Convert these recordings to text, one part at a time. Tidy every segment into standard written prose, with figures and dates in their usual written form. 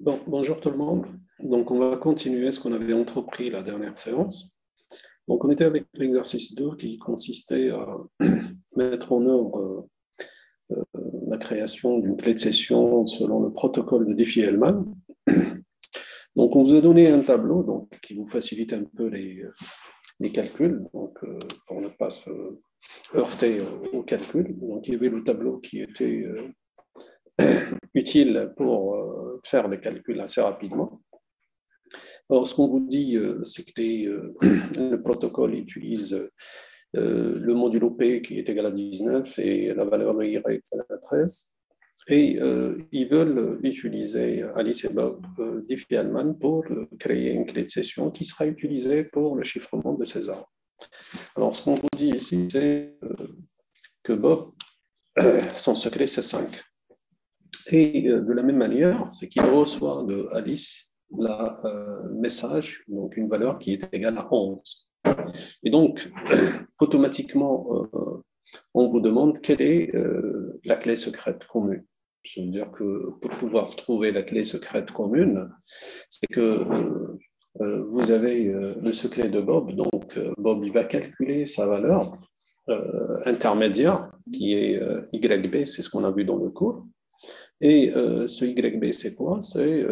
Bonjour tout le monde. Donc, on va continuer ce qu'on avait entrepris la dernière séance. Donc, on était avec l'exercice 2 qui consistait à mettre en œuvre la création d'une clé de session selon le protocole de Diffie-Hellman. Donc, on vous a donné un tableau qui vous facilite un peu les calculs, pour ne pas se heurter aux calculs. Donc, il y avait le tableau qui était utile pour faire des calculs assez rapidement. Alors, ce qu'on vous dit, c'est que le protocole utilise le modulo P qui est égal à 19 et la valeur de Y égale à 13. Et ils veulent utiliser Alice et Bob Diffie-Hellman pour créer une clé de session qui sera utilisée pour le chiffrement de César. Alors, ce qu'on vous dit ici, c'est que Bob, son secret, c'est 5. Et de la même manière, c'est qu'il reçoit de Alice le message, donc une valeur qui est égale à 11. Et donc, automatiquement, on vous demande quelle est la clé secrète commune. Je veux dire que pour pouvoir trouver la clé secrète commune, c'est que vous avez le secret de Bob. Donc, Bob, il va calculer sa valeur intermédiaire, qui est YB, c'est ce qu'on a vu dans le cours. Et ce YB, c'est quoi? C'est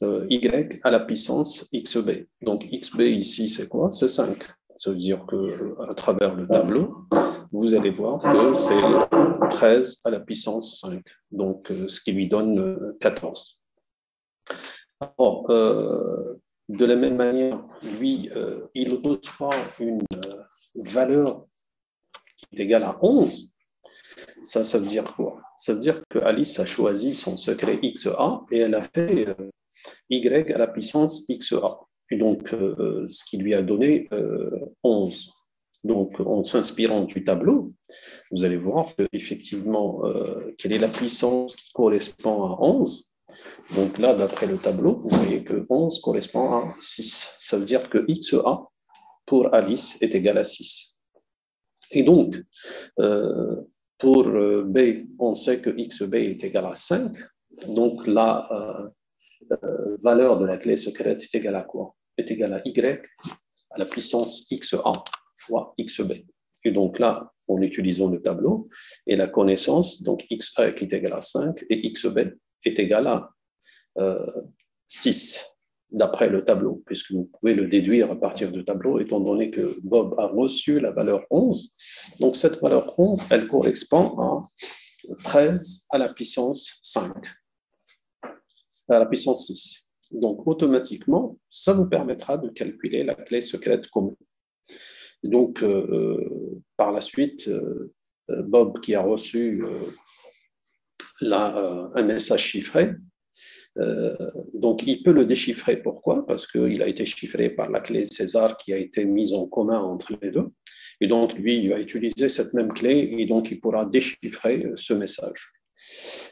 Y à la puissance XB. Donc, XB ici, c'est quoi? C'est 5. Ça veut dire qu'à travers le tableau, vous allez voir que c'est 13 à la puissance 5. Donc, ce qui lui donne 14. Alors, de la même manière, lui, il reçoit une valeur qui est égale à 11. Ça veut dire quoi? Ça veut dire que Alice a choisi son secret XA et elle a fait Y à la puissance XA. Et donc, ce qui lui a donné 11. Donc, en s'inspirant du tableau, vous allez voir qu'effectivement, quelle est la puissance qui correspond à 11. Donc là, d'après le tableau, vous voyez que 11 correspond à 6. Ça veut dire que XA pour Alice est égal à 6. Et donc, pour B, on sait que XB est égal à 5. Donc, la valeur de la clé secrète est égale à quoi? Est égale à Y à la puissance XA fois XB. Et donc là, en utilisant le tableau et la connaissance, donc XA qui est égal à 5 et XB est égal à 6, d'après le tableau, puisque vous pouvez le déduire à partir du tableau, étant donné que Bob a reçu la valeur 11. Donc cette valeur 11, elle correspond à 13 à la puissance 5, à la puissance 6. Donc automatiquement, ça vous permettra de calculer la clé secrète commune. Donc par la suite, Bob qui a reçu un message chiffré, donc, il peut le déchiffrer. Pourquoi? Parce qu'il a été chiffré par la clé César qui a été mise en commun entre les deux. Et donc, lui, il va utiliser cette même clé et donc il pourra déchiffrer ce message.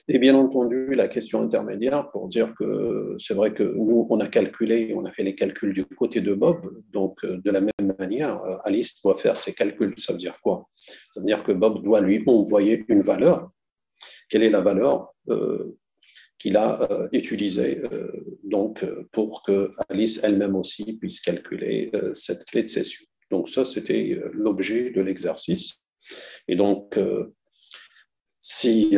Et bien entendu, la question intermédiaire pour dire que c'est vrai que nous, on a calculé, on a fait les calculs du côté de Bob. Donc, de la même manière, Alice doit faire ses calculs. Ça veut dire quoi? Ça veut dire que Bob doit lui envoyer une valeur. Quelle est la valeur qu'il a utilisé pour que Alice elle-même aussi puisse calculer cette clé de session. Donc ça, c'était l'objet de l'exercice. Et donc, si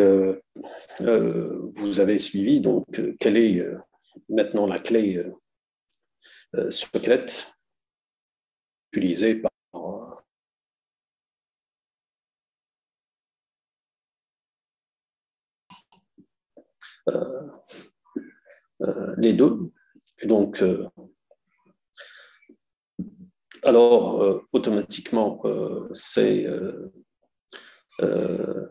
vous avez suivi, donc, quelle est maintenant la clé secrète utilisée par les deux. Et donc, alors, automatiquement,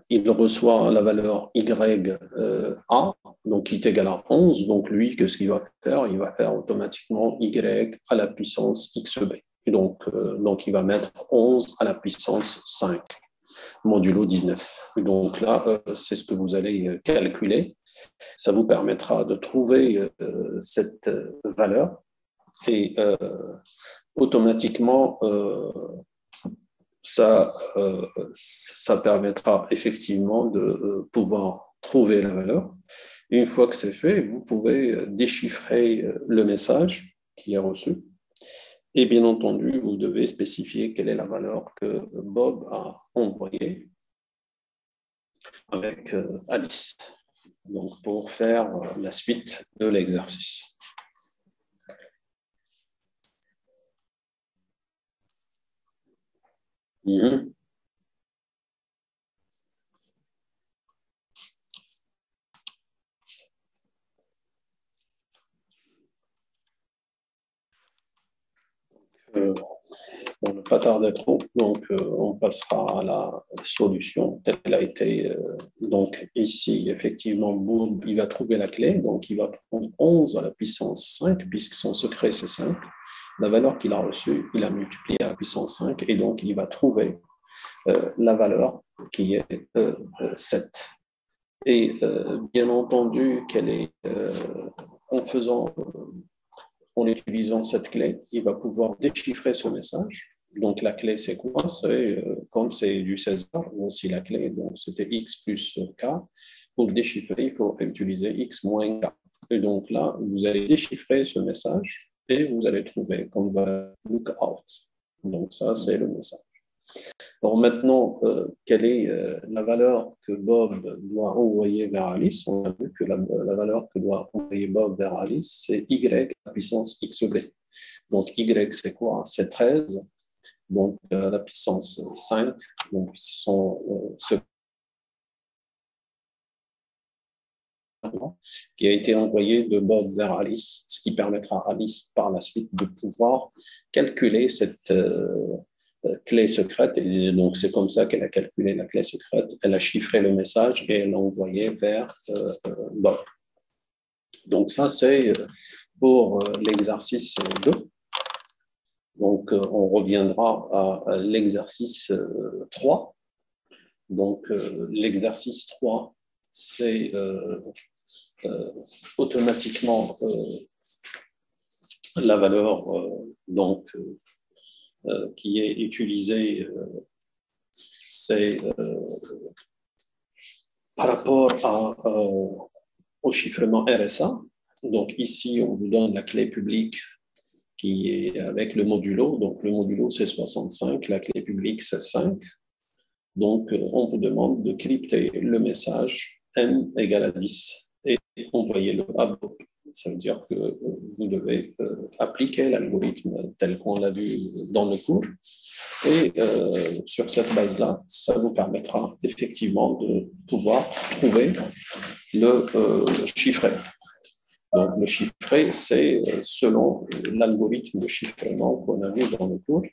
il reçoit la valeur YA, donc qui est égale à 11. Donc, lui, qu'est-ce qu'il va faire? Il va faire automatiquement Y à la puissance XB. Et donc, il va mettre 11 à la puissance 5, modulo 19. Et donc là, c'est ce que vous allez calculer. Ça vous permettra de trouver cette valeur et automatiquement, ça permettra effectivement de pouvoir trouver la valeur Une fois que c'est fait, vous pouvez déchiffrer le message qui est reçu. Et bien entendu, vous devez spécifier quelle est la valeur que Bob a envoyée avec Alice. Donc, pour faire la suite de l'exercice. Mhm. Pour ne pas tarder trop, donc on passera à la solution telle qu'elle a été. Donc ici, effectivement, Bourbe, il va trouver la clé, donc il va prendre 11 à la puissance 5, puisque son secret c'est 5. La valeur qu'il a reçue, il a multiplié à la puissance 5, et donc il va trouver la valeur qui est 7. Et bien entendu, qu'elle est en faisant en utilisant cette clé, il va pouvoir déchiffrer ce message. Donc la clé, c'est quoi? C'est comme c'est du César, voici la clé. Donc c'était x plus k. Pour le déchiffrer, il faut utiliser x moins k. Et donc là, vous allez déchiffrer ce message et vous allez trouver comme va look out. Donc ça, c'est le message. Alors maintenant, quelle est la valeur que Bob doit envoyer vers Alice? On a vu que la valeur que doit envoyer Bob vers Alice, c'est y à la puissance xb. Donc y, c'est quoi? C'est 13. Donc la puissance 5. Donc ce qui a été envoyé de Bob vers Alice, ce qui permettra à Alice par la suite de pouvoir calculer cette clé secrète. Et donc, c'est comme ça qu'elle a calculé la clé secrète. Elle a chiffré le message et elle l'a envoyé vers Bob. Donc, ça, c'est pour l'exercice 2. Donc, on reviendra à l'exercice 3. Donc, l'exercice 3, c'est automatiquement la valeur donc, qui est utilisée, c'est par rapport au chiffrement RSA. Donc ici, on vous donne la clé publique qui est avec le modulo. Donc le modulo, c'est 65, la clé publique, c'est 5. Donc on vous demande de crypter le message M égale à 10 et envoyer-le à Bob. Ça veut dire que vous devez appliquer l'algorithme tel qu'on l'a vu dans le cours. Et sur cette base-là, ça vous permettra effectivement de pouvoir trouver le chiffré. Donc, le chiffré, c'est selon l'algorithme de chiffrement qu'on a vu dans le cours.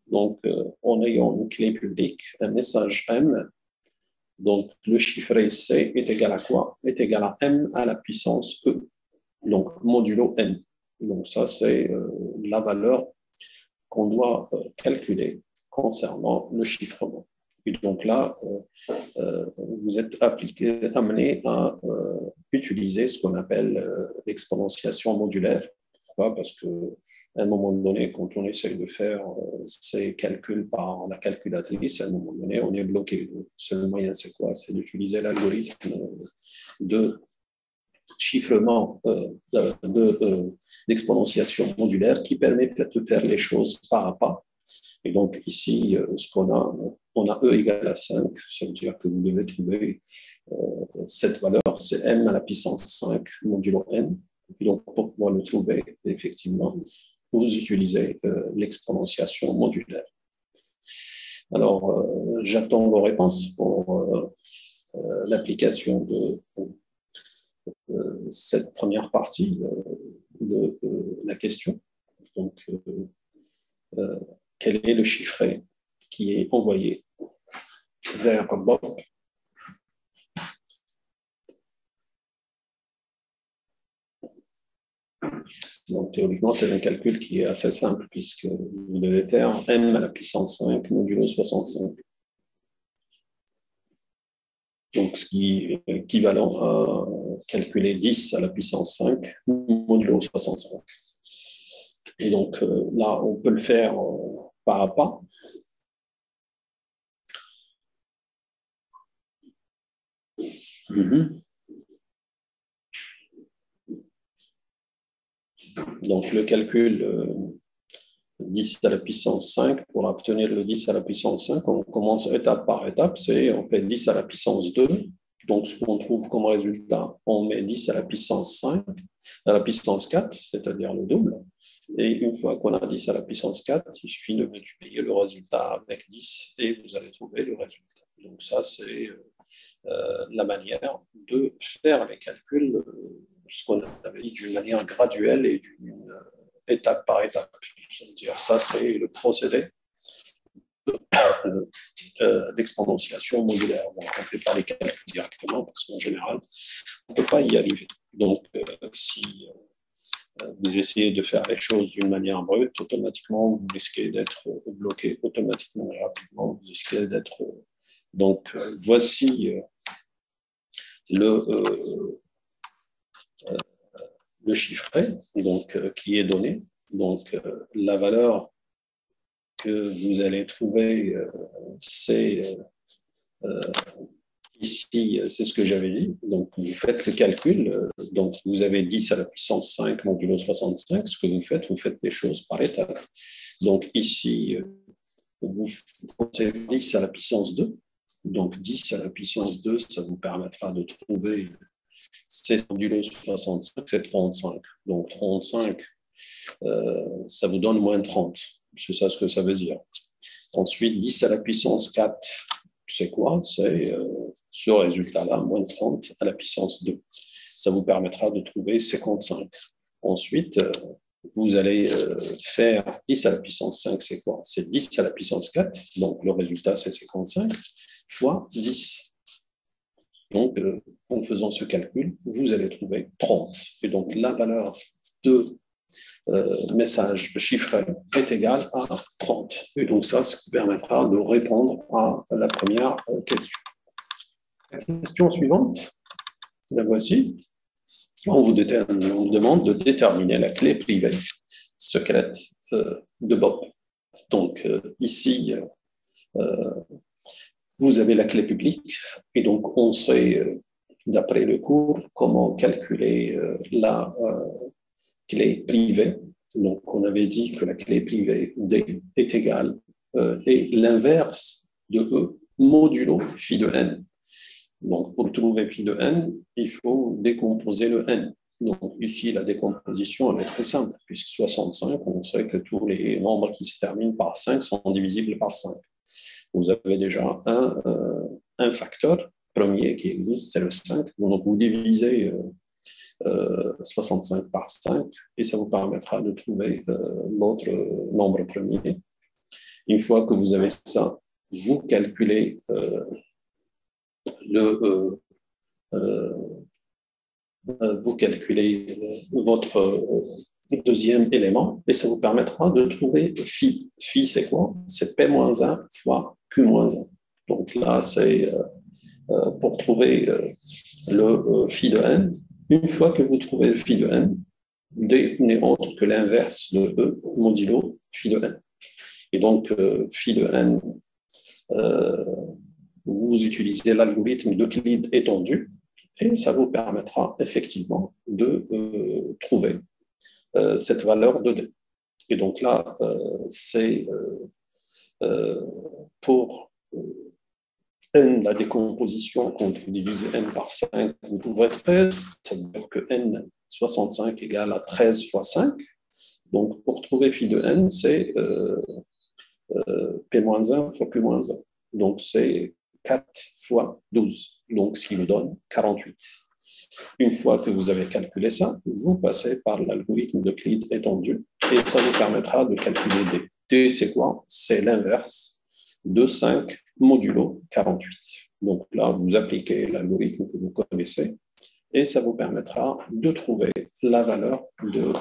Donc, en ayant une clé publique, un message M, donc le chiffré C est égal à quoi? Est égal à M à la puissance E, donc modulo N. Donc, ça, c'est la valeur qu'on doit calculer concernant le chiffrement. Et donc là, vous êtes amené à utiliser ce qu'on appelle l'exponentiation modulaire. Pourquoi? Parce qu'à un moment donné, quand on essaye de faire ces calculs par la calculatrice, à un moment donné, on est bloqué. Le seul moyen, c'est quoi? C'est d'utiliser l'algorithme de chiffrement d'exponentiation modulaire qui permet de faire les choses pas à pas. Et donc ici, ce qu'on a, on a E égale à 5, ça veut dire que vous devez trouver cette valeur, c'est M à la puissance 5 modulo N. Et donc pour pouvoir le trouver, effectivement, vous utilisez l'exponentiation modulaire. Alors, j'attends vos réponses pour l'application de cette première partie de la question. Donc, quel est le chiffré qui est envoyé vers Bob? Donc, théoriquement, c'est un calcul qui est assez simple puisque vous devez faire M à la puissance 5 modulo 65. Donc, ce qui est équivalent à calculer 10 à la puissance 5 modulo 65. Et donc, là, on peut le faire pas à pas. Donc, le calcul 10 à la puissance 5, pour obtenir le 10 à la puissance 5, on commence étape par étape, on fait 10 à la puissance 2. Donc, ce qu'on trouve comme résultat, on met 10 à la puissance 5, à la puissance 4, c'est-à-dire le double. Et une fois qu'on a 10 à la puissance 4, il suffit de multiplier le résultat avec 10 et vous allez trouver le résultat. Donc, ça, c'est la manière de faire les calculs, ce qu'on avait dit d'une manière graduelle et d'une étape par étape. C'est-à-dire, ça, c'est le procédé d'exponentiation modulaire. Donc, on ne fait pas les calculs directement parce qu'en général, on ne peut pas y arriver. Donc, si vous essayez de faire les choses d'une manière brute, automatiquement, vous risquez d'être bloqué. Automatiquement et rapidement, vous risquez d'être... Donc, voici le chiffret donc, qui est donné. Donc, la valeur que vous allez trouver, c'est ici, c'est ce que j'avais dit. Donc, vous faites le calcul. Donc, vous avez 10 à la puissance 5 modulo 65. Ce que vous faites les choses par étapes. Donc, ici, vous pensez 10 à la puissance 2. Donc, 10 à la puissance 2, ça vous permettra de trouver 16 modulo 65, c'est 35. Donc, 35, ça vous donne moins 30. C'est ça ce que ça veut dire. Ensuite, 10 à la puissance 4, c'est quoi? C'est ce résultat-là, moins 30 à la puissance 2. Ça vous permettra de trouver 55. Ensuite, vous allez faire 10 à la puissance 5, c'est quoi? C'est 10 à la puissance 4, donc le résultat c'est 55, fois 10. Donc, en faisant ce calcul, vous allez trouver 30. Et donc, la valeur de message chiffré est égal à 30. Et donc, ça, ce qui permettra de répondre à la première question. La question suivante, la voici. On vous demande de déterminer la clé privée secrète de Bob. Donc, ici, vous avez la clé publique et donc on sait, d'après le cours, comment calculer la clé privée. Donc, on avait dit que la clé privée D est égale et l'inverse de E modulo phi de n. Donc, pour trouver phi de n, il faut décomposer le n. Donc, ici, la décomposition elle est très simple, puisque 65, on sait que tous les nombres qui se terminent par 5 sont divisibles par 5. Vous avez déjà un facteur premier qui existe, c'est le 5. Donc, vous divisez 65 par 5 et ça vous permettra de trouver l'autre nombre premier. Une fois que vous avez ça, vous calculez vous calculez votre deuxième élément et ça vous permettra de trouver phi. Phi, c'est quoi? C'est P-1 fois Q-1. Donc là, c'est pour trouver le phi de n. Une fois que vous trouvez le phi de n, D n'est autre que l'inverse de E modulo phi de n. Et donc, phi de n, vous utilisez l'algorithme d'Euclide étendu et ça vous permettra effectivement de trouver cette valeur de D. Et donc là, c'est pour n, la décomposition, quand vous divisez n par 5, vous trouvez 13, ça veut dire que n 65 égale à 13 fois 5. Donc, pour trouver phi de n, c'est P-1 fois Q-1. Donc, c'est 4 fois 12, donc ce qui vous donne 48. Une fois que vous avez calculé ça, vous passez par l'algorithme d'Euclide étendu et ça vous permettra de calculer D. D, c'est quoi? C'est l'inverse de 5 modulo 48. Donc là, vous appliquez l'algorithme que vous connaissez et ça vous permettra de trouver la valeur de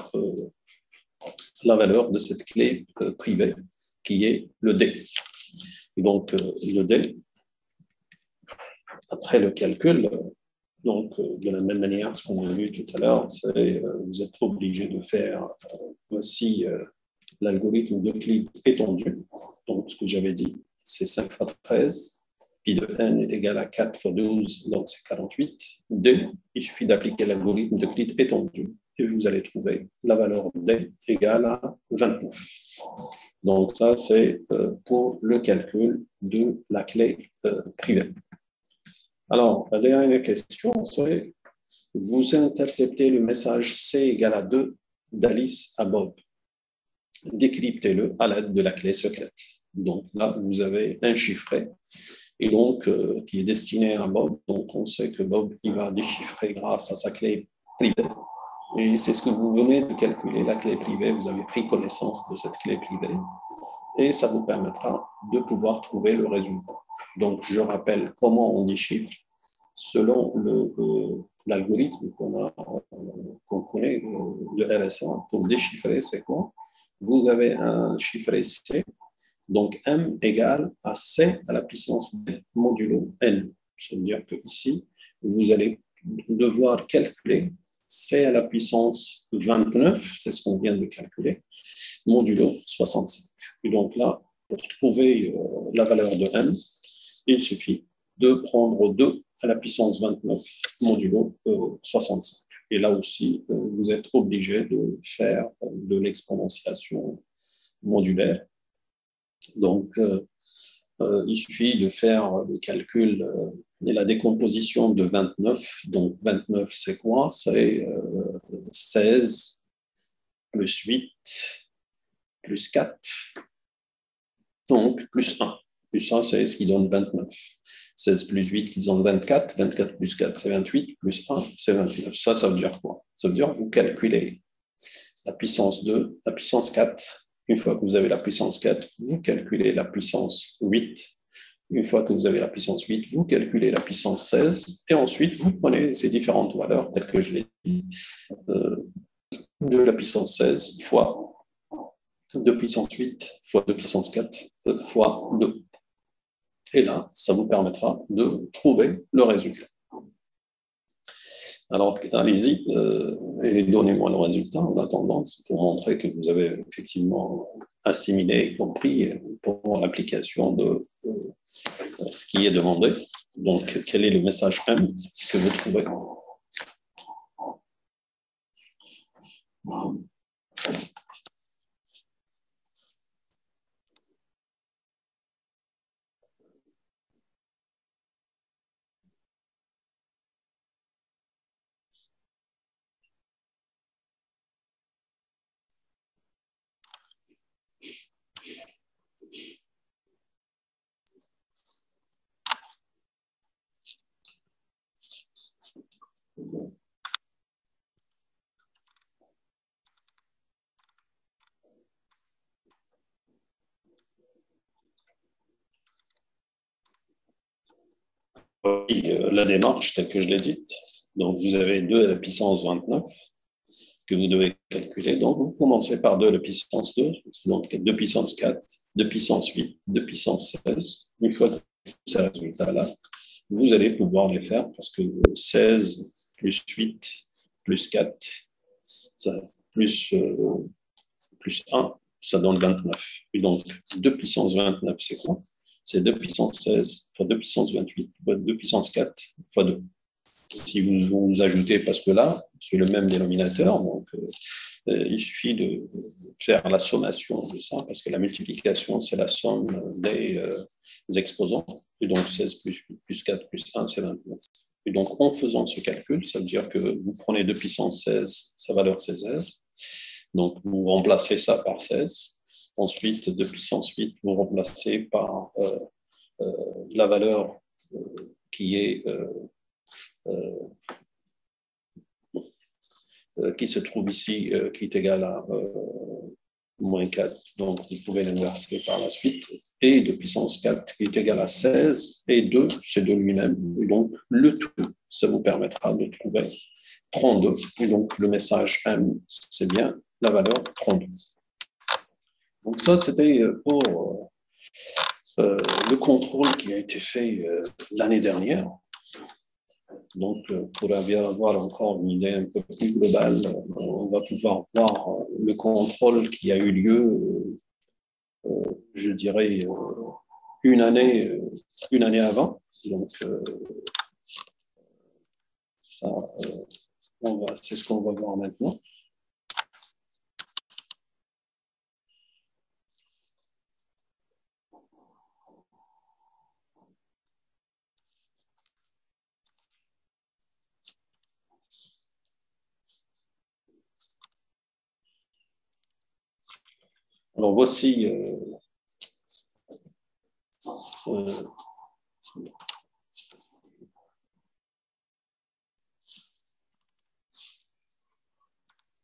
cette clé privée qui est le D. Et donc, le D, après le calcul, donc, de la même manière, ce qu'on a vu tout à l'heure, c'est vous êtes obligé de faire voici l'algorithme d'Euclide étendu. Donc, ce que j'avais dit, c'est 5 fois 13. Pi de n est égal à 4 fois 12, donc c'est 48. D, il suffit d'appliquer l'algorithme d'Euclide étendu. et vous allez trouver la valeur D égale à 29. Donc ça, c'est pour le calcul de la clé privée. Alors, la dernière question, c'est vous interceptez le message C égale à 2 d'Alice à Bob. Décryptez-le à l'aide de la clé secrète. Donc là, vous avez un chiffré et donc qui est destiné à Bob. Donc on sait que Bob, il va déchiffrer grâce à sa clé privée. Et c'est ce que vous venez de calculer, la clé privée. Vous avez pris connaissance de cette clé privée et ça vous permettra de pouvoir trouver le résultat. Donc je rappelle comment on déchiffre selon l'algorithme qu'on connaît de RSA. Pour déchiffrer, c'est quoi? Vous avez un chiffré C, donc M égale à C à la puissance D modulo N. Ça veut dire que ici, vous allez devoir calculer C à la puissance 29, c'est ce qu'on vient de calculer, modulo 65. Et donc là, pour trouver la valeur de M, il suffit de prendre 2 à la puissance 29 modulo 65. Et là aussi, vous êtes obligé de faire de l'exponentiation modulaire. Donc, il suffit de faire le calcul et la décomposition de 29. Donc, 29, c'est quoi? C'est 16 plus 8 plus 4, donc plus 1. Plus 1, c'est ce qui donne 29. 16 plus 8 qui donne 24. 24 plus 4, c'est 28. Plus 1, c'est 29. Ça veut dire quoi? Ça veut dire que vous calculez la puissance 2, la puissance 4. Une fois que vous avez la puissance 4, vous calculez la puissance 8. Une fois que vous avez la puissance 8, vous calculez la puissance 16. Et ensuite, vous prenez ces différentes valeurs, telles que je l'ai dit, de la puissance 16 fois 2 puissance 8 fois 2 puissance 4 fois 2. Et là, ça vous permettra de trouver le résultat. Alors, allez-y et donnez-moi le résultat en attendant pour montrer que vous avez effectivement assimilé et compris pour l'application de ce qui est demandé. Donc, quel est le message M que vous trouvez? La démarche telle que je l'ai dite. Donc, vous avez 2 à la puissance 29 que vous devez calculer. Donc, vous commencez par 2 à la puissance 2, donc 2 puissance 4, 2 puissance 8, 2 puissance 16. Une fois que ces résultats-là, vous allez pouvoir les faire parce que 16 plus 8 plus 4, ça, plus 1, ça donne 29. Et donc, 2 puissance 29, c'est quoi? C'est 2 puissance 16 fois 2 puissance 28 fois 2 puissance 4 fois 2. Si vous ajoutez, parce que là, c'est le même dénominateur, donc il suffit de faire la sommation de ça, parce que la multiplication, c'est la somme des exposants. Et donc 16 plus 8 plus 4 plus 1, c'est 29. Et donc en faisant ce calcul, ça veut dire que vous prenez 2 puissance 16, sa valeur c'est 16. Donc vous remplacez ça par 16. Ensuite, 2 puissance 8, vous remplacez par la valeur qui est qui se trouve ici, qui est égal à moins 4. Donc, vous pouvez l'inverser par la suite. Et 2 puissance 4 qui est égal à 16. Et 2, c'est de lui-même. Et donc, le tout, ça vous permettra de trouver 32. Et donc, le message M, c'est bien la valeur 32. Donc, ça, c'était pour le contrôle qui a été fait l'année dernière. Donc, pour avoir encore une idée un peu plus globale, on va pouvoir voir le contrôle qui a eu lieu, je dirais, une année avant. Donc, ça, C'est ce qu'on va voir maintenant. Alors voici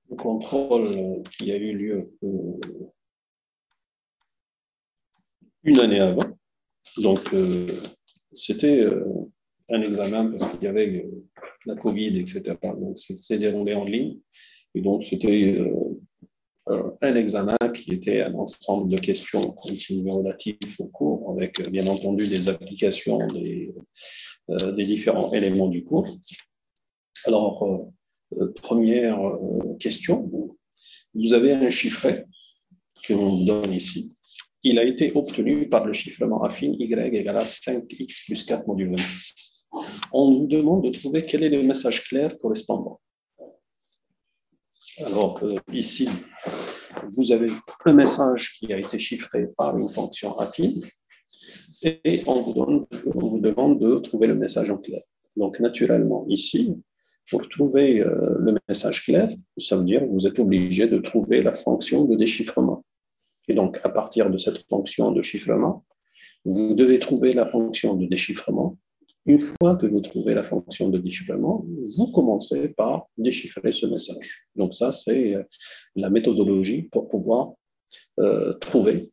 le contrôle qui a eu lieu une année avant. Donc, c'était un examen parce qu'il y avait la Covid, etc. Donc, c'est déroulé en ligne. Et donc, c'était un examen qui était un ensemble de questions continues relatives au cours, avec bien entendu des applications des différents éléments du cours. Alors, première question, vous avez un chiffret que l'on vous donne ici. Il a été obtenu par le chiffrement affine y égale à 5x plus 4 module 26. On vous demande de trouver quel est le message clair correspondant. Alors ici, vous avez un message qui a été chiffré par une fonction affine et on vous demande de trouver le message en clair. Donc naturellement, ici, pour trouver le message clair, ça veut dire que vous êtes obligé de trouver la fonction de déchiffrement. Et donc, à partir de cette fonction de chiffrement, vous devez trouver la fonction de déchiffrement. Une fois que vous trouvez la fonction de déchiffrement, vous commencez par déchiffrer ce message. Donc ça, c'est la méthodologie pour pouvoir trouver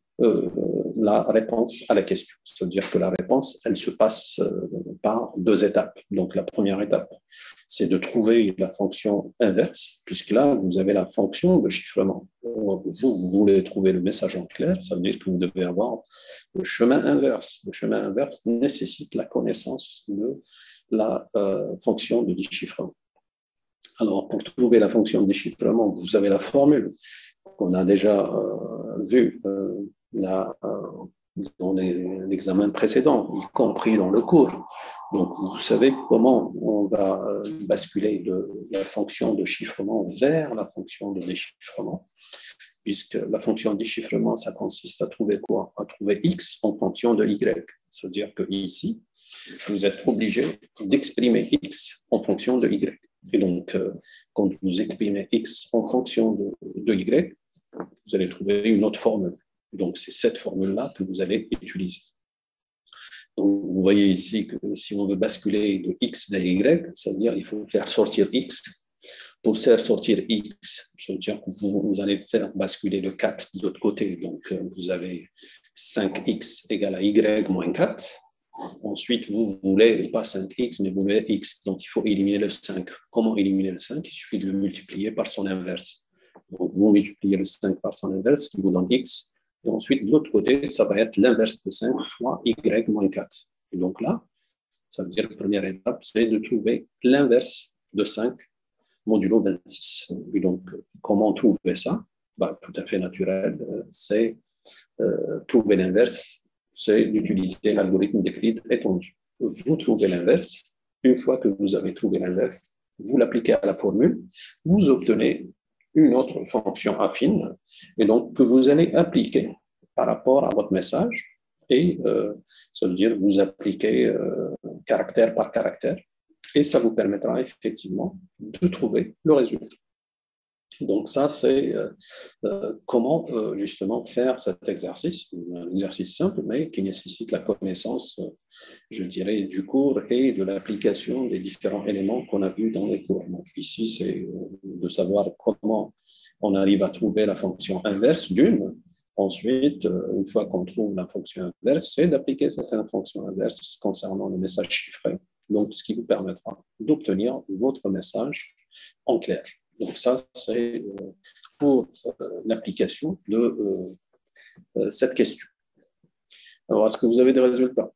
la réponse à la question. C'est-à-dire que la réponse, elle se passe par deux étapes. Donc la première étape, c'est de trouver la fonction inverse, puisque là, vous avez la fonction de chiffrement. Vous voulez trouver le message en clair, ça veut dire que vous devez avoir le chemin inverse. Le chemin inverse nécessite la connaissance de la fonction de déchiffrement. Alors, pour trouver la fonction de déchiffrement, vous avez la formule qu'on a déjà vue dans l'examen précédent, y compris dans le cours. Donc, vous savez comment on va basculer de la fonction de chiffrement vers la fonction de déchiffrement, puisque la fonction de déchiffrement, ça consiste à trouver quoi? À trouver x en fonction de y. C'est-à-dire que ici, vous êtes obligé d'exprimer x en fonction de y. Et donc, quand vous exprimez x en fonction de y, vous allez trouver une autre formule. Et donc, c'est cette formule-là que vous allez utiliser. Donc, vous voyez ici que si on veut basculer de x vers y, ça veut dire qu'il faut faire sortir x. Pour faire sortir x, ça veut dire que vous allez faire basculer le 4 de l'autre côté. Donc, vous avez 5x égale à y moins 4. Ensuite, vous voulez pas 5x, mais vous voulez x. Donc, il faut éliminer le 5. Comment éliminer le 5? Il suffit de le multiplier par son inverse. Donc, vous multipliez le 5 par son inverse, qui vous donne x. Et ensuite, de l'autre côté, ça va être l'inverse de 5 fois y moins 4. Et donc là, ça veut dire que la première étape, c'est de trouver l'inverse de 5 modulo 26. Et donc, comment trouver ça? Tout à fait naturel, c'est trouver l'inverse, c'est d'utiliser l'algorithme d'Euclide étendu. Vous trouvez l'inverse. Une fois que vous avez trouvé l'inverse, vous l'appliquez à la formule, vous obtenez une autre fonction affine, et donc que vous allez appliquer par rapport à votre message, et ça veut dire vous appliquez caractère par caractère, et ça vous permettra effectivement de trouver le résultat. Donc ça, c'est comment justement faire cet exercice, un exercice simple, mais qui nécessite la connaissance, je dirais, du cours et de l'application des différents éléments qu'on a vus dans les cours. Donc ici, c'est de savoir comment on arrive à trouver la fonction inverse d'une. Ensuite, une fois qu'on trouve la fonction inverse, c'est d'appliquer cette fonction inverse concernant le message chiffré. Donc, ce qui vous permettra d'obtenir votre message en clair. Donc ça, c'est pour l'application de cette question. Alors, est-ce que vous avez des résultats?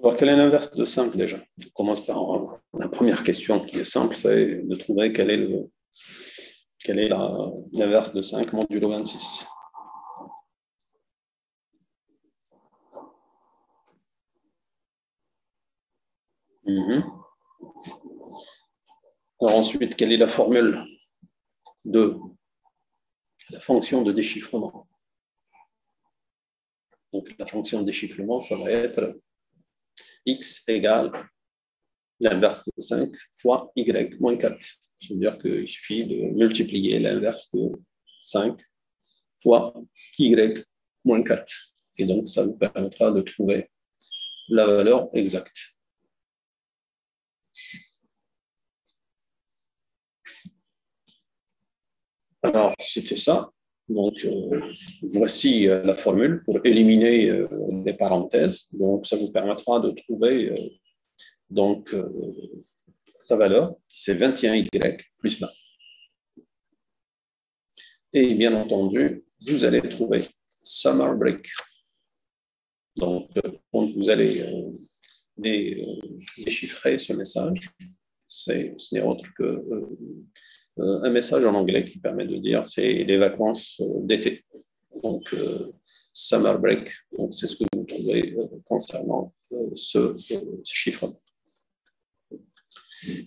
Alors, quel est l'inverse de simple déjà? On commence par la première question qui est simple, c'est de trouver quel est l'inverse de 5 modulo 26. Alors ensuite, quelle est la formule de la fonction de déchiffrement? Donc la fonction de déchiffrement, ça va être x égale l'inverse de 5 fois y moins 4. C'est-à-dire qu'il suffit de multiplier l'inverse de 5 fois y moins 4. Et donc, ça nous permettra de trouver la valeur exacte. Alors, c'était ça. Donc, voici la formule pour éliminer les parenthèses. Donc, ça vous permettra de trouver la valeur, c'est 21y plus 20. Et bien entendu, vous allez trouver summer break. Donc, quand vous allez déchiffrer ce message, ce n'est autre que un message en anglais qui permet de dire c'est les vacances d'été. Donc, summer break, c'est ce que vous trouvez concernant ce chiffre.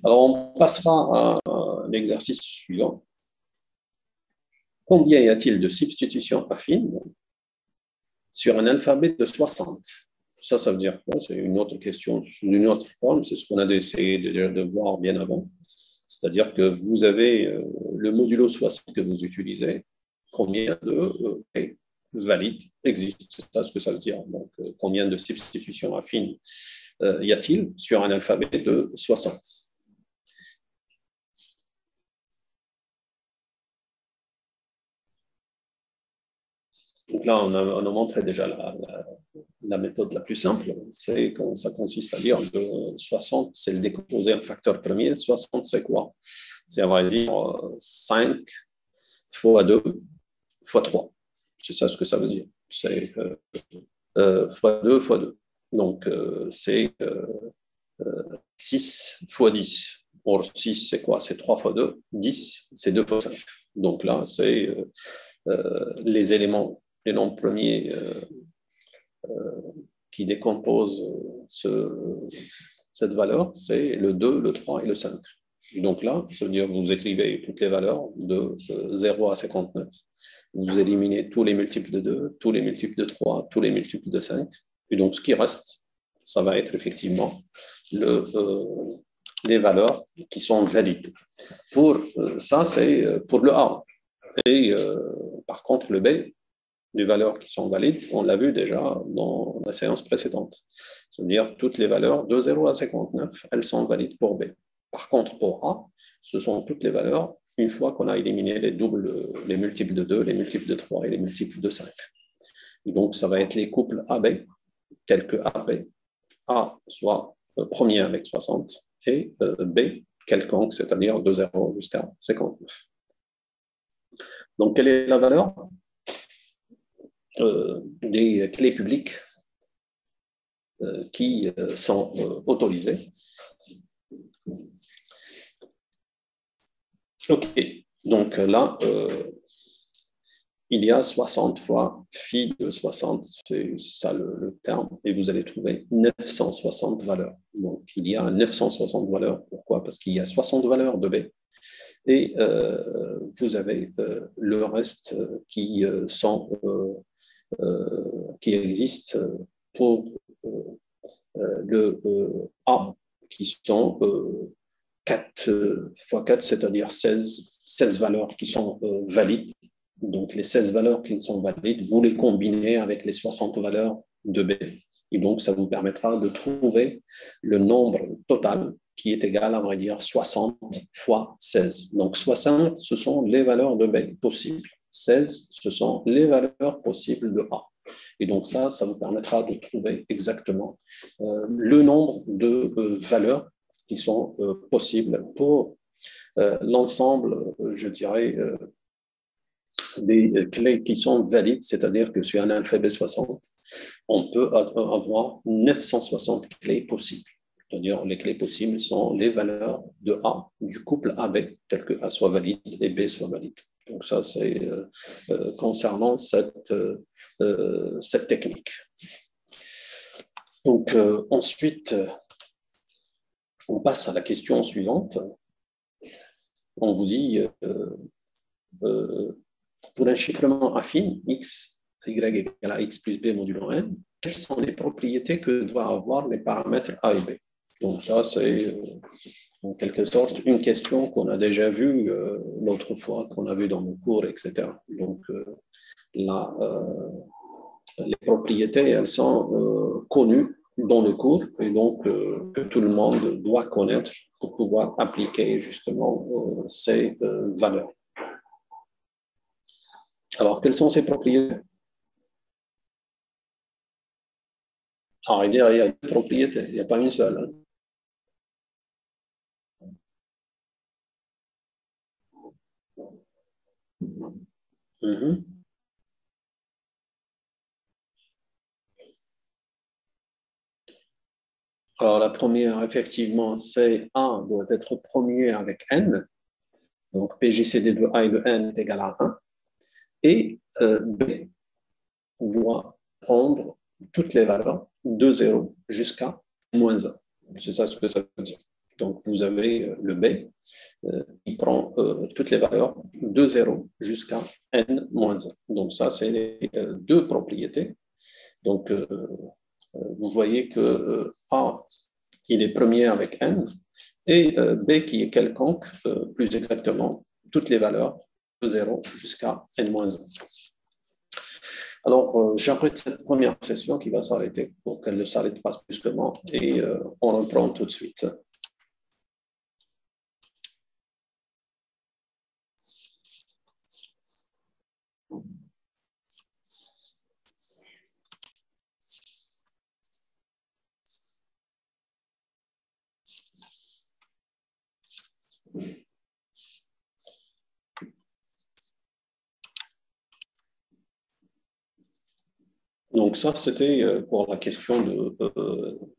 Alors, on passera à l'exercice suivant. Combien y a-t-il de substitutions affines sur un alphabet de 60? Ça veut dire quoi? C'est une autre question, sous une autre forme. C'est ce qu'on a essayé de voir bien avant. C'est-à-dire que vous avez le modulo 60 que vous utilisez. Combien de valides existent? C'est ça ce que ça veut dire. Donc, combien de substitutions affines y a-t-il sur un alphabet de 60? Donc là, on a montré déjà la méthode la plus simple. C'est quand ça consiste à dire que 60, c'est le décomposé en facteur premier. 60, c'est quoi? C'est à vrai dire 5 fois 2 fois 3. C'est ça ce que ça veut dire. C'est fois 2 fois 2. Donc, c'est 6 fois 10. Or, 6, c'est quoi? C'est 3 fois 2. 10, c'est 2 fois 5. Donc là, c'est les éléments, les nombres premiers qui décomposent cette valeur, c'est le 2, le 3 et le 5. Donc là, ça veut dire que vous écrivez toutes les valeurs de 0 à 59. Vous éliminez tous les multiples de 2, tous les multiples de 3, tous les multiples de 5. Et donc, ce qui reste, ça va être effectivement les valeurs qui sont valides. Pour ça, c'est pour le A. Et par contre, le B, les valeurs qui sont valides, on l'a vu déjà dans la séance précédente. C'est-à-dire toutes les valeurs de 0 à 59, elles sont valides pour B. Par contre, pour A, ce sont toutes les valeurs une fois qu'on a éliminé les multiples de 2, les multiples de 3 et les multiples de 5. Et donc, ça va être les couples AB, tels que AB, A soit premier avec 60 et B quelconque, c'est-à-dire de 0 jusqu'à 59. Donc, quelle est la valeur des clés publiques qui sont autorisées? OK. Donc là, il y a 60 fois phi de 60, c'est ça le terme, et vous allez trouver 960 valeurs. Donc, il y a 960 valeurs. Pourquoi? Parce qu'il y a 60 valeurs de B. Et vous avez le reste qui existent pour le A, qui sont 4 fois 4, c'est-à-dire 16 valeurs qui sont valides. Donc, les 16 valeurs qui sont valides, vous les combinez avec les 60 valeurs de B. Et donc, ça vous permettra de trouver le nombre total qui est égal, à vrai dire, 60 fois 16. Donc, 60, ce sont les valeurs de B possibles. 16, ce sont les valeurs possibles de A. Et donc, ça vous permettra de trouver exactement le nombre de valeurs qui sont possibles pour l'ensemble, je dirais, des clés qui sont valides, c'est-à-dire que sur un alphabet 60, on peut avoir 960 clés possibles. C'est-à-dire les clés possibles sont les valeurs de A du couple AB, tel que A soit valide et B soit valide. Donc ça, c'est concernant cette technique. Donc ensuite, on passe à la question suivante. On vous dit, pour un chiffrement affine, x, y égale à x plus b modulo n, quelles sont les propriétés que doivent avoir les paramètres a et b? Donc ça, c'est en quelque sorte une question qu'on a déjà vue l'autre fois, qu'on a vue dans nos cours, etc. Donc là, les propriétés, elles sont connues dans le cours et donc que tout le monde doit connaître pour pouvoir appliquer justement ces valeurs. Alors, quelles sont ces propriétés? Alors, il y a deux propriétés, il n'y a pas une seule. Hein. Alors, la première, effectivement, c'est A doit être premier avec N. Donc, PJCD de A et de N est égal à 1. Et B doit prendre toutes les valeurs de 0 jusqu'à moins 1. C'est ça ce que ça veut dire. Donc, vous avez le B qui prend toutes les valeurs de 0 jusqu'à N moins 1. Donc, ça, c'est les deux propriétés. Donc, vous voyez que A, il est premier avec N, et B qui est quelconque, plus exactement, toutes les valeurs de 0 jusqu'à N-1. Alors, j'arrête cette première session qui va s'arrêter pour qu'elle ne s'arrête pas brusquement et on reprend tout de suite. Donc ça, c'était pour la question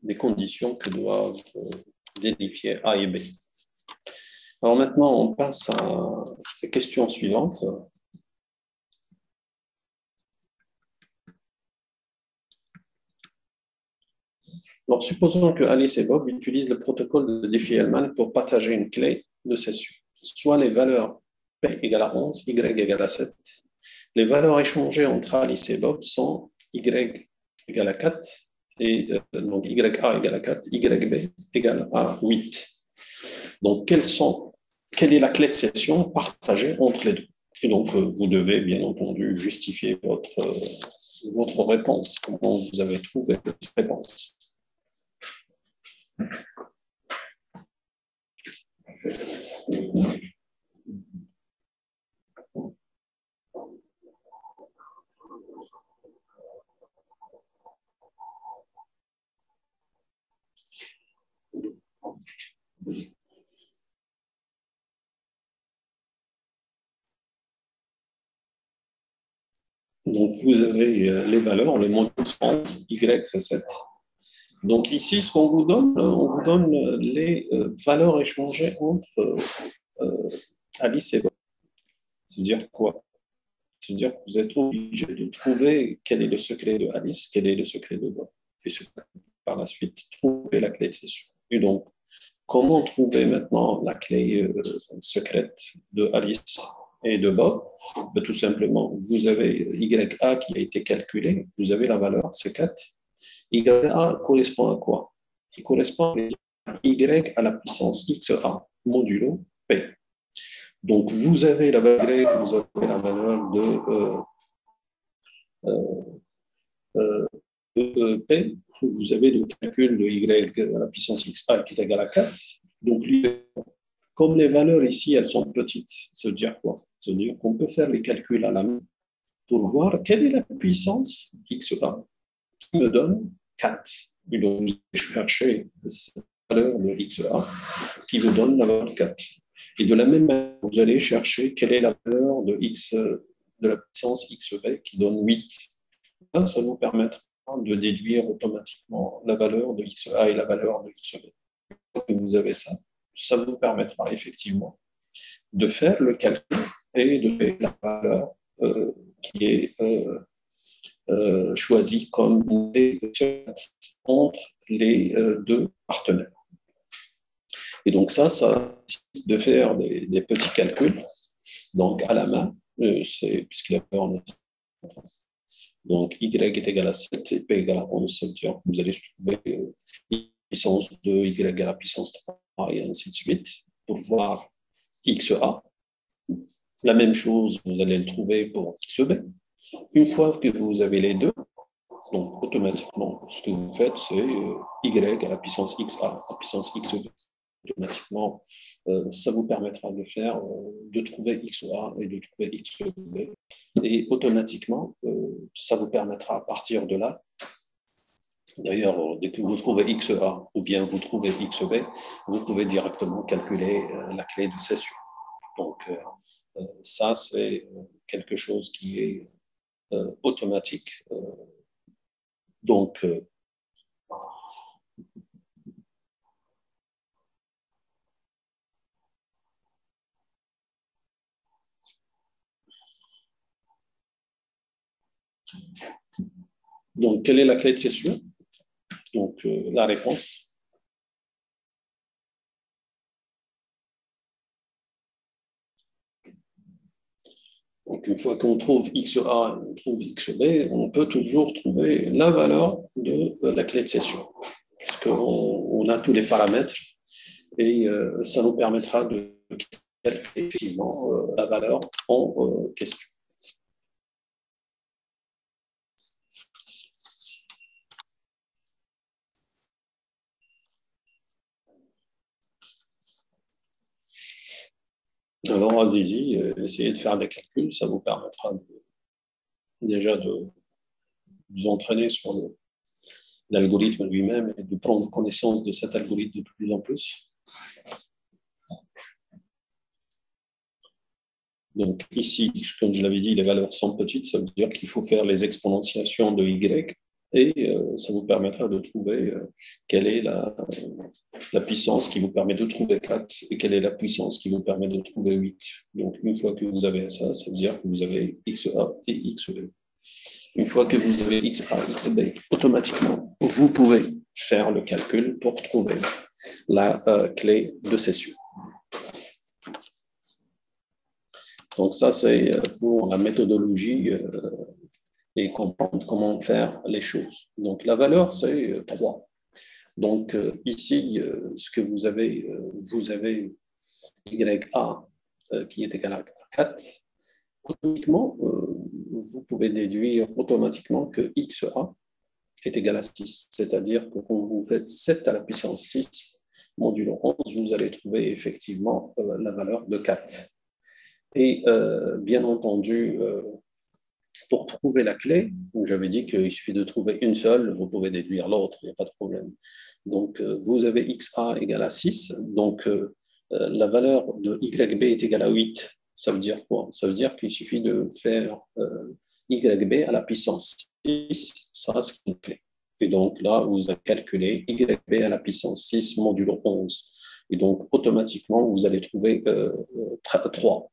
des conditions que doivent vérifier A et B. Alors maintenant, on passe à la question suivante. Alors, supposons que Alice et Bob utilisent le protocole de Diffie-Hellman pour partager une clé de session, soit les valeurs P égale à 11, Y égale à 7. Les valeurs échangées entre Alice et Bob sont Y égale à 4, et donc YA égale à 4, YB égale à 8. Donc, quelle est la clé de session partagée entre les deux? Et donc, vous devez bien entendu justifier votre réponse, comment vous avez trouvé cette réponse. Donc, vous avez les valeurs, le module 11, Y, c'est 7. Donc, ici, ce qu'on vous donne les valeurs échangées entre Alice et Bob. C'est-à-dire quoi? C'est-à-dire que vous êtes obligé de trouver quel est le secret de Alice, quel est le secret de Bob. Et par la suite, trouver la clé de session. Et donc, comment trouver maintenant la clé secrète de Alice et de Bob? Ben, tout simplement, vous avez YA qui a été calculé, vous avez la valeur, c'est 4. YA correspond à quoi? Il correspond à Y à la puissance XA modulo P. Donc, vous avez la valeur, vous avez la valeur de P, vous avez le calcul de Y à la puissance XA qui est égal à 4. Donc, comme les valeurs ici, elles sont petites, ça veut dire quoi? Ça veut dire qu'on peut faire les calculs à la main pour voir quelle est la puissance XA qui me donne 4. Et donc, vous allez chercher cette valeur de XA qui vous donne la valeur 4. Et de la même manière, vous allez chercher quelle est la valeur de de la puissance xb qui donne 8. Ça vous permettra de déduire automatiquement la valeur de xa et la valeur de xb. Que vous avez ça, ça vous permettra effectivement de faire le calcul et de faire la valeur qui est choisie comme entre les deux partenaires. Et donc ça nécessite de faire des petits calculs, donc à la main, puisqu'il y a donc y est égal à 7 et p égale à 11, ça veut dire que vous allez trouver puissance 2, y à la puissance 3 et ainsi de suite pour voir xa. La même chose, vous allez le trouver pour xb. Une fois que vous avez les deux, donc automatiquement, ce que vous faites, c'est y à la puissance xa, à la puissance xb. Automatiquement, ça vous permettra de trouver xa et de trouver xb. Et automatiquement, ça vous permettra à partir de là, d'ailleurs, dès que vous trouvez xa ou bien vous trouvez xb, vous pouvez directement calculer la clé de cession. Donc, ça, c'est quelque chose qui est automatique. Donc, quelle est la clé de cession? Donc, la réponse. Donc, une fois qu'on trouve xa, on trouve xb, on peut toujours trouver la valeur de la clé de cession, puisqu'on a tous les paramètres et ça nous permettra de calculer effectivement la valeur en question. Alors, allez-y, essayez de faire des calculs, ça vous permettra déjà de vous entraîner sur l'algorithme lui-même et de prendre connaissance de cet algorithme de plus en plus. Donc ici, comme je l'avais dit, les valeurs sont petites, ça veut dire qu'il faut faire les exponentiations de y et ça vous permettra de trouver quelle est la puissance qui vous permet de trouver 4 et quelle est la puissance qui vous permet de trouver 8. Donc une fois que vous avez ça, ça veut dire que vous avez xa et xb. Une fois que vous avez xa, xb, automatiquement, vous pouvez faire le calcul pour trouver la clé de cession. Donc ça, c'est pour la méthodologie et comprendre comment faire les choses. Donc la valeur, c'est 3. Donc ici, ce que vous avez YA qui est égal à 4. Automatiquement, vous pouvez déduire automatiquement que XA est égal à 6. C'est-à-dire que quand vous faites 7 à la puissance 6 modulo 11, vous allez trouver effectivement la valeur de 4. Et bien entendu, pour trouver la clé, j'avais dit qu'il suffit de trouver une seule, vous pouvez déduire l'autre, il n'y a pas de problème. Donc, vous avez XA égale à 6, donc la valeur de YB est égale à 8. Ça veut dire quoi? Ça veut dire qu'il suffit de faire YB à la puissance 6, ça c'est une clé. Et donc là, vous avez calculé YB à la puissance 6 modulo 11. Et donc, automatiquement, vous allez trouver 3.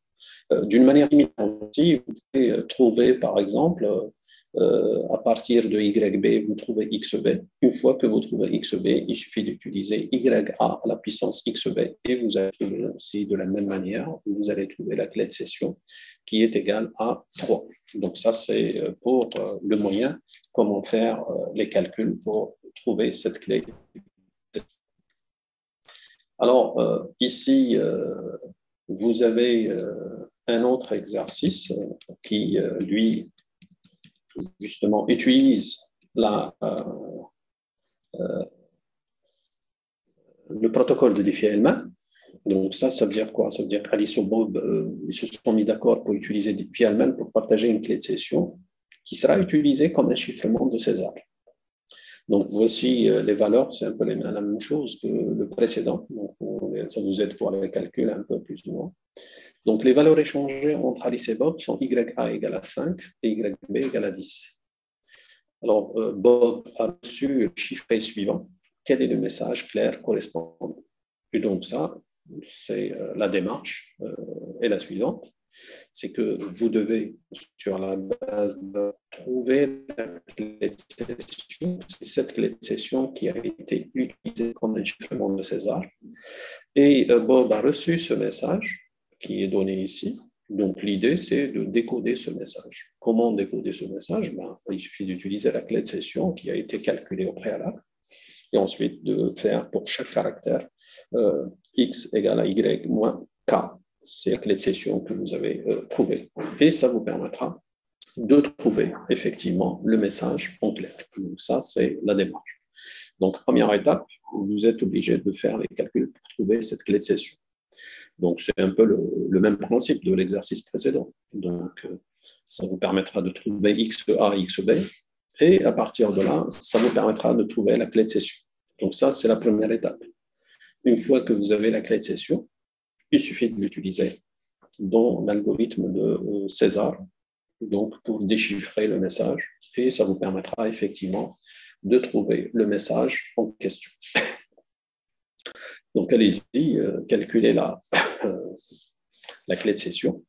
D'une manière similaire aussi, vous pouvez trouver, par exemple, à partir de YB, vous trouvez XB. Une fois que vous trouvez XB, il suffit d'utiliser YA à la puissance XB et vous allez trouver aussi de la même manière, vous allez trouver la clé de cession qui est égale à 3. Donc ça, c'est pour le moyen, comment faire les calculs pour trouver cette clé. Alors, ici, vous avez un autre exercice qui, lui, justement, utilise le protocole de défi Hellman. Donc ça veut dire quoi? Ça veut dire qu'Alice et Bob ils se sont mis d'accord pour utiliser défi Hellman pour partager une clé de session qui sera utilisée comme un chiffrement de César. Donc voici les valeurs, c'est un peu la même chose que le précédent. Donc ça vous aide pour les calculs un peu plus ou moins. Donc, les valeurs échangées entre Alice et Bob sont YA égale à 5 et YB égale à 10. Alors, Bob a reçu le chiffre suivant. Quel est le message clair correspondant? Et donc, ça, c'est la démarche est la suivante. C'est que vous devez, sur la base de trouver la clé de session, c'est cette clé de session qui a été utilisée comme enregistrement de César. Et Bob a reçu ce message qui est donné ici. Donc, l'idée, c'est de décoder ce message. Comment décoder ce message? Il suffit d'utiliser la clé de session qui a été calculée au préalable et ensuite de faire pour chaque caractère x égale à y moins k. C'est la clé de session que vous avez trouvée. Et ça vous permettra de trouver effectivement le message en clair. Donc, ça, c'est la démarche. Donc, première étape, vous êtes obligé de faire les calculs pour trouver cette clé de session. Donc, c'est un peu le même principe de l'exercice précédent. Donc, ça vous permettra de trouver XA, XB, et à partir de là, ça vous permettra de trouver la clé de session. Donc, ça, c'est la première étape. Une fois que vous avez la clé de session, il suffit de l'utiliser dans l'algorithme de César, donc pour déchiffrer le message, et ça vous permettra effectivement de trouver le message en question. Donc, allez-y, calculez la clé de session.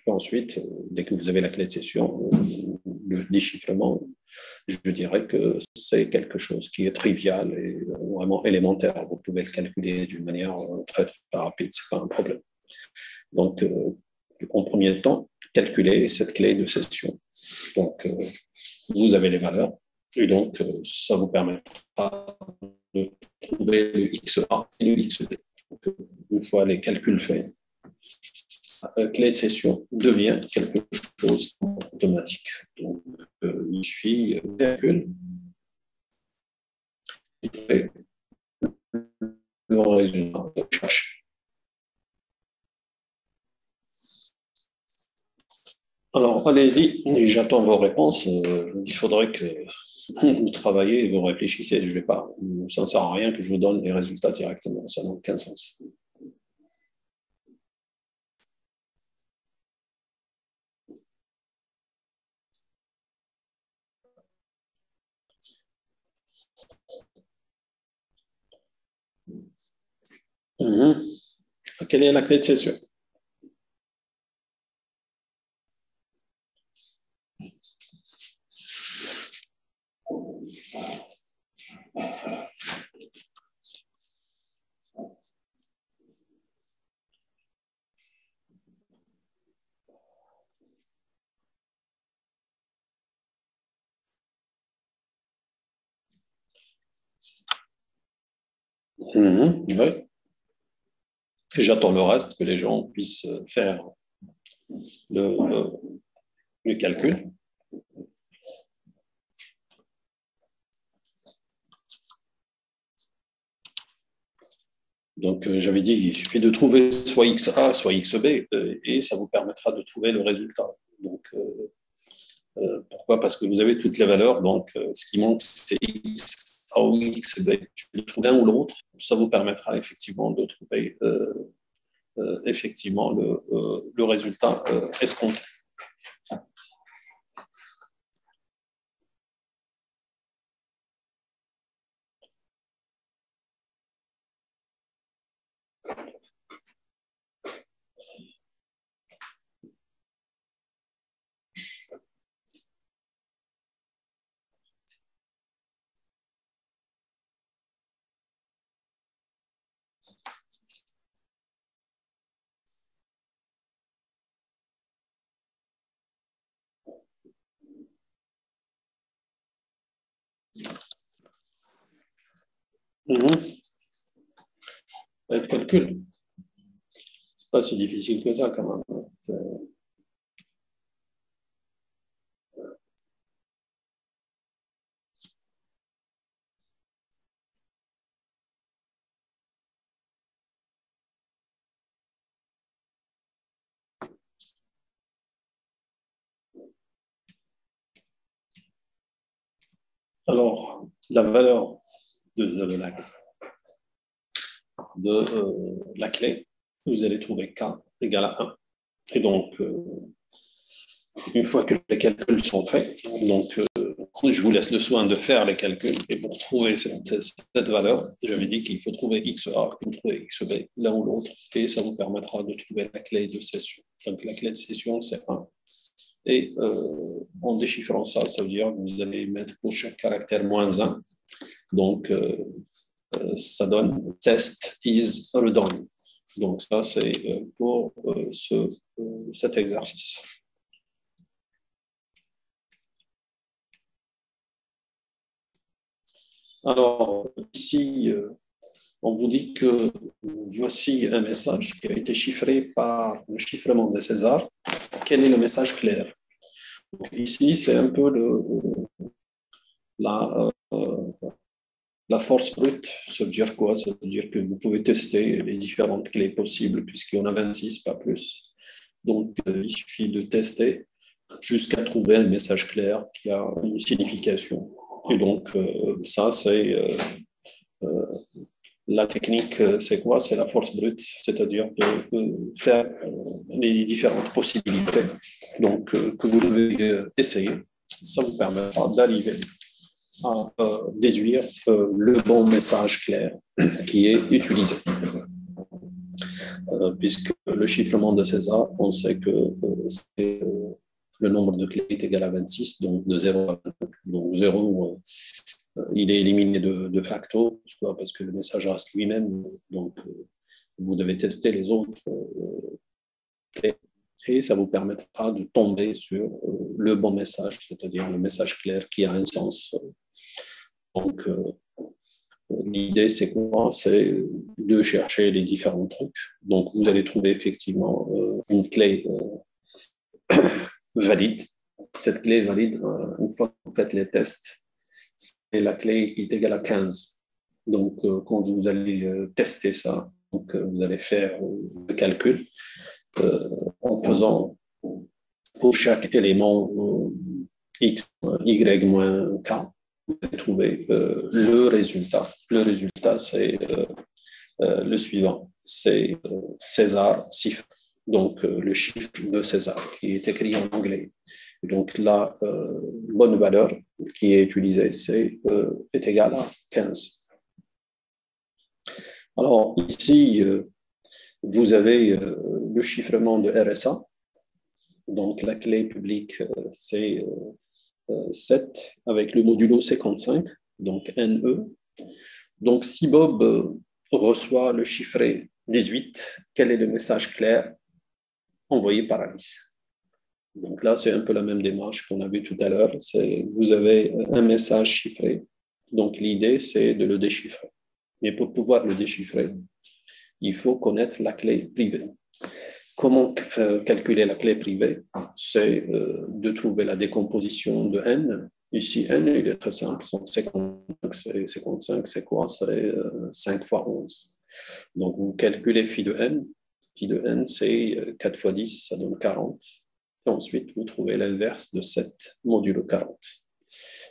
Et ensuite, dès que vous avez la clé de session, le déchiffrement, je dirais que c'est quelque chose qui est trivial et vraiment élémentaire. Vous pouvez le calculer d'une manière très, très rapide, ce n'est pas un problème. Donc, en premier temps, calculez cette clé de session. Donc, vous avez les valeurs et donc, ça vous permettra de trouver le XA et le XB. Donc, une fois les calculs faits, la clé de session devient quelque chose d'automatique. Donc, il suffit de calcul et le résultat cherché. Alors, allez-y, j'attends vos réponses. Il faudrait que vous travaillez et vous réfléchissez. Je vais pas, ça ne sert à rien que je vous donne les résultats directement. Ça n'a aucun sens. Quelle est la clé de session? Ouais. J'attends le reste, que les gens puissent faire le calcul. Donc, j'avais dit, il suffit de trouver soit XA, soit XB, et ça vous permettra de trouver le résultat. Donc, pourquoi? Parce que vous avez toutes les valeurs, donc ce qui manque, c'est XA ou XB. Tu peux trouver l'un ou l'autre, ça vous permettra effectivement de trouver effectivement le résultat escompté. Le calcul, c'est pas si difficile que ça quand même. Alors, la valeur de la clé, vous allez trouver K égale à 1. Et donc, une fois que les calculs sont faits, donc, je vous laisse le soin de faire les calculs et pour trouver cette valeur, j'avais dit qu'il faut trouver XA, qu'il faut trouver XB, l'un ou l'autre, et ça vous permettra de trouver la clé de session. Donc, la clé de session, c'est 1. Et en déchiffrant ça, ça veut dire que vous allez mettre pour chaque caractère -1. Donc, ça donne test is redone. Donc, ça, c'est pour cet exercice. Alors, ici, on vous dit que voici un message qui a été chiffré par le chiffrement de César. Quel est le message clair? Donc, ici, c'est un peu la force brute. Ça veut dire quoi? Ça veut dire que vous pouvez tester les différentes clés possibles, puisqu'il y en a 26, pas plus. Donc, il suffit de tester jusqu'à trouver un message clair qui a une signification. Et donc, ça, c'est la technique, c'est quoi? C'est la force brute, c'est-à-dire de faire les différentes possibilités donc, que vous devez essayer. Ça vous permettra d'arriver à déduire le bon message clair qui est utilisé. Puisque le chiffrement de César, on sait que c'est le nombre de clés est égal à 26, donc de 0 à 25. Donc 0, il est éliminé de facto, parce que le message reste lui-même. Donc, vous devez tester les autres clés et ça vous permettra de tomber sur le bon message, c'est-à-dire le message clair qui a un sens. Donc, l'idée, c'est quoi? C'est de chercher les différents trucs. Donc, vous allez trouver effectivement une clé valide. Cette clé valide, une fois que vous faites les tests, et la clé est égale à 15. Donc, quand vous allez tester ça, donc, vous allez faire le calcul en faisant pour chaque élément x, y moins k, vous allez trouver le résultat. Le résultat, c'est le suivant. C'est César chiffre. Donc, le chiffre de César qui est écrit en anglais. Donc, la bonne valeur qui est utilisée est égale à 15. Alors, ici, vous avez le chiffrement de RSA. Donc, la clé publique, c'est 7 avec le modulo 55, donc NE. Donc, si Bob reçoit le chiffré 18, quel est le message clair envoyé par Alice? Donc là, c'est un peu la même démarche qu'on a vue tout à l'heure. Vous avez un message chiffré. Donc l'idée, c'est de le déchiffrer. Mais pour pouvoir le déchiffrer, il faut connaître la clé privée. Comment calculer la clé privée? C'est de trouver la décomposition de n. Ici, n, il est très simple. 55, c'est quoi? C'est 5 fois 11. Donc, vous calculez phi de n. Phi de n, c'est 4 fois 10, ça donne 40. Et ensuite, vous trouvez l'inverse de 7 modulo 40.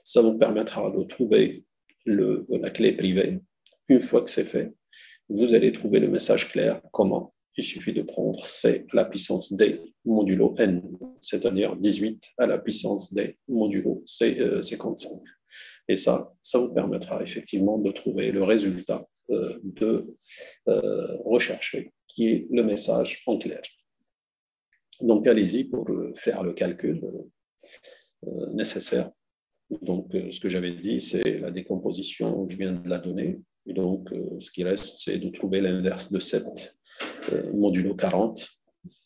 Ça vous permettra de trouver la clé privée. Une fois que c'est fait, vous allez trouver le message clair. Comment? Il suffit de prendre c à la puissance d modulo n, c'est-à-dire 18 à la puissance d modulo 55. Et ça vous permettra effectivement de trouver le résultat de rechercher, qui est le message en clair. Donc, allez-y pour faire le calcul nécessaire. Donc, ce que j'avais dit, c'est la décomposition, je viens de la donner. Et donc, ce qui reste, c'est de trouver l'inverse de 7 modulo 40.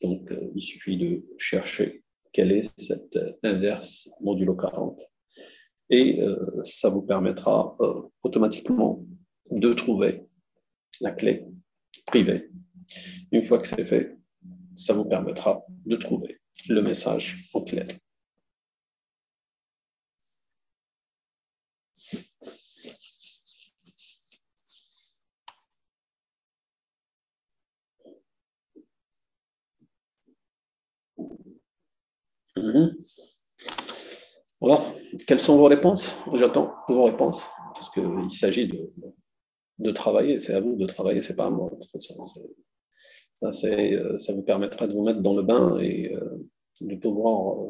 Donc, il suffit de chercher quelle est cette inverse modulo 40. Et ça vous permettra automatiquement de trouver la clé privée. Une fois que c'est fait, ça vous permettra de trouver le message en clair. Voilà. Quelles sont vos réponses? J'attends vos réponses, parce qu'il s'agit de travailler. C'est à vous de travailler, c'est pas à moi. De toute façon, Ça vous permettra de vous mettre dans le bain et de pouvoir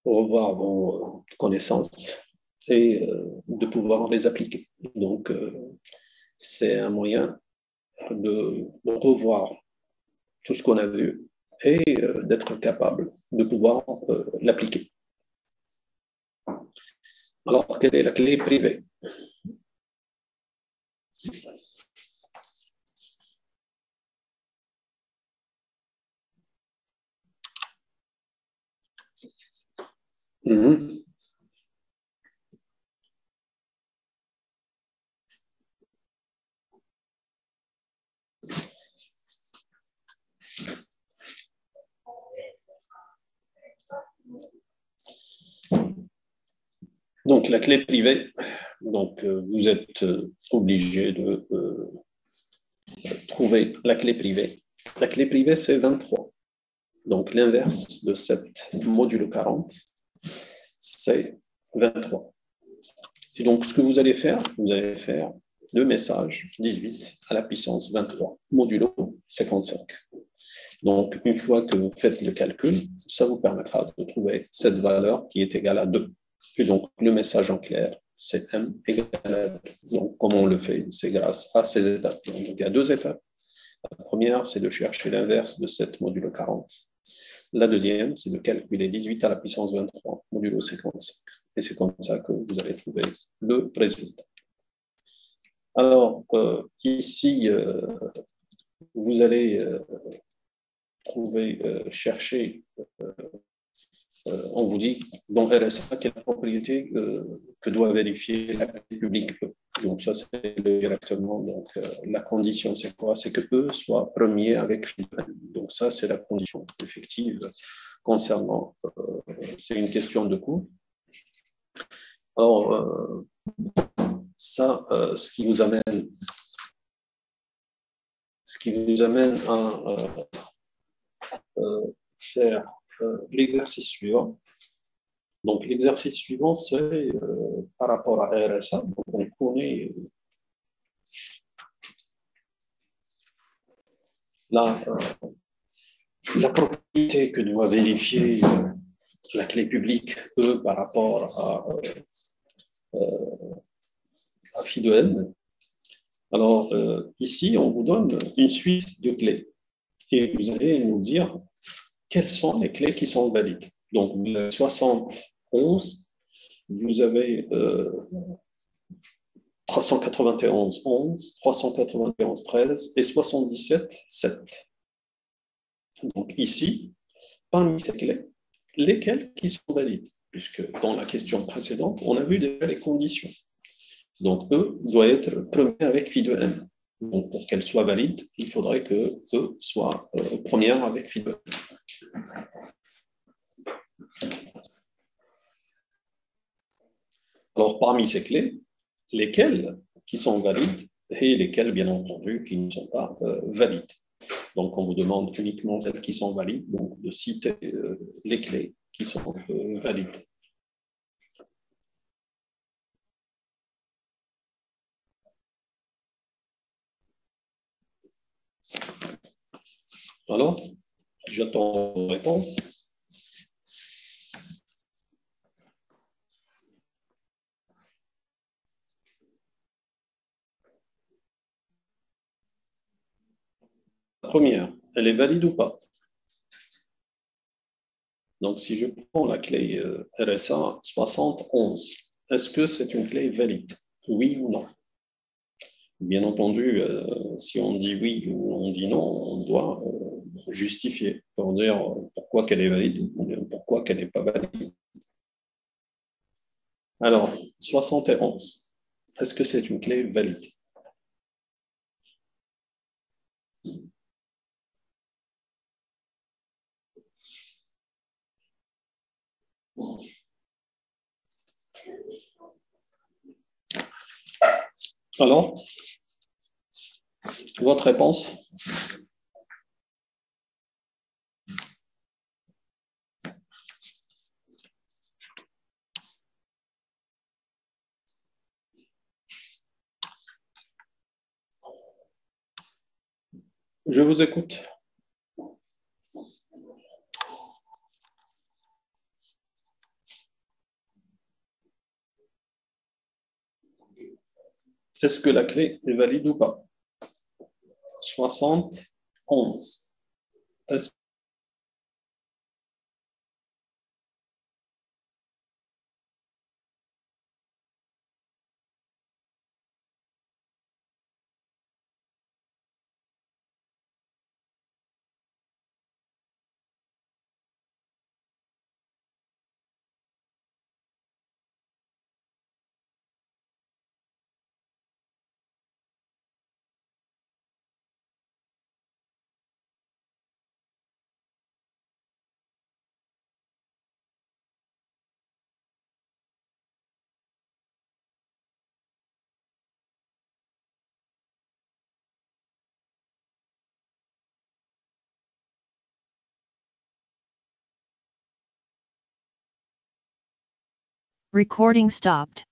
revoir vos connaissances et de pouvoir les appliquer. Donc, c'est un moyen de revoir tout ce qu'on a vu et d'être capable de pouvoir l'appliquer. Alors, quelle est la clé privée? Mhm. Donc, la clé privée, donc, vous êtes obligé de trouver la clé privée. La clé privée, c'est 23. Donc, l'inverse de cette modulo 40, c'est 23. Et donc, ce que vous allez faire le message 18 à la puissance 23, modulo 55. Donc, une fois que vous faites le calcul, ça vous permettra de trouver cette valeur qui est égale à 2. Et donc, le message en clair, c'est m égale à 2. Donc, comment on le fait? C'est grâce à ces étapes. Donc, il y a deux étapes. La première, c'est de chercher l'inverse de 7 modulo 40. La deuxième, c'est de calculer 18 à la puissance 23 modulo 55. Et c'est comme ça que vous allez trouver le résultat. Alors, ici, vous allez trouver, chercher, on vous dit dans RSA quelle propriété que doit vérifier la clé publique E. Donc ça, c'est directement, donc la condition, c'est quoi? C'est que E soit premier avec phi de n. Donc ça, c'est la condition effective concernant, c'est une question de coût. Alors, ça, ce qui nous amène à faire l'exercice suivant. Donc, l'exercice suivant, c'est par rapport à RSA. Donc, on connaît la propriété que doit vérifier la clé publique E par rapport à phi de n. Alors, ici, on vous donne une suite de clés. Et vous allez nous dire quelles sont les clés qui sont valides. Donc, 71, vous avez 391, 11, 391, 13 et 77, 7. Donc ici, parmi ces clés, lesquelles qui sont valides? Puisque dans la question précédente, on a vu déjà les conditions. Donc E doit être premier avec phi de n. Donc pour qu'elle soit valide, il faudrait que E soit première avec phi de n. Alors parmi ces clés, lesquelles qui sont valides et lesquelles, bien entendu, qui ne sont pas valides. Donc, on vous demande uniquement celles qui sont valides, donc de citer les clés qui sont valides. Alors, j'attends vos réponses. La première, elle est valide ou pas? Donc, si je prends la clé RSA 71, est-ce que c'est une clé valide? Oui ou non? Bien entendu, si on dit oui ou on dit non, on doit justifier pour dire pourquoi qu'elle est valide ou pourquoi qu'elle n'est pas valide. Alors, 71, est-ce que c'est une clé valide? Alors, votre réponse? Je vous écoute. Est-ce que la clé est valide ou pas? 71. Est-ce Recording stopped.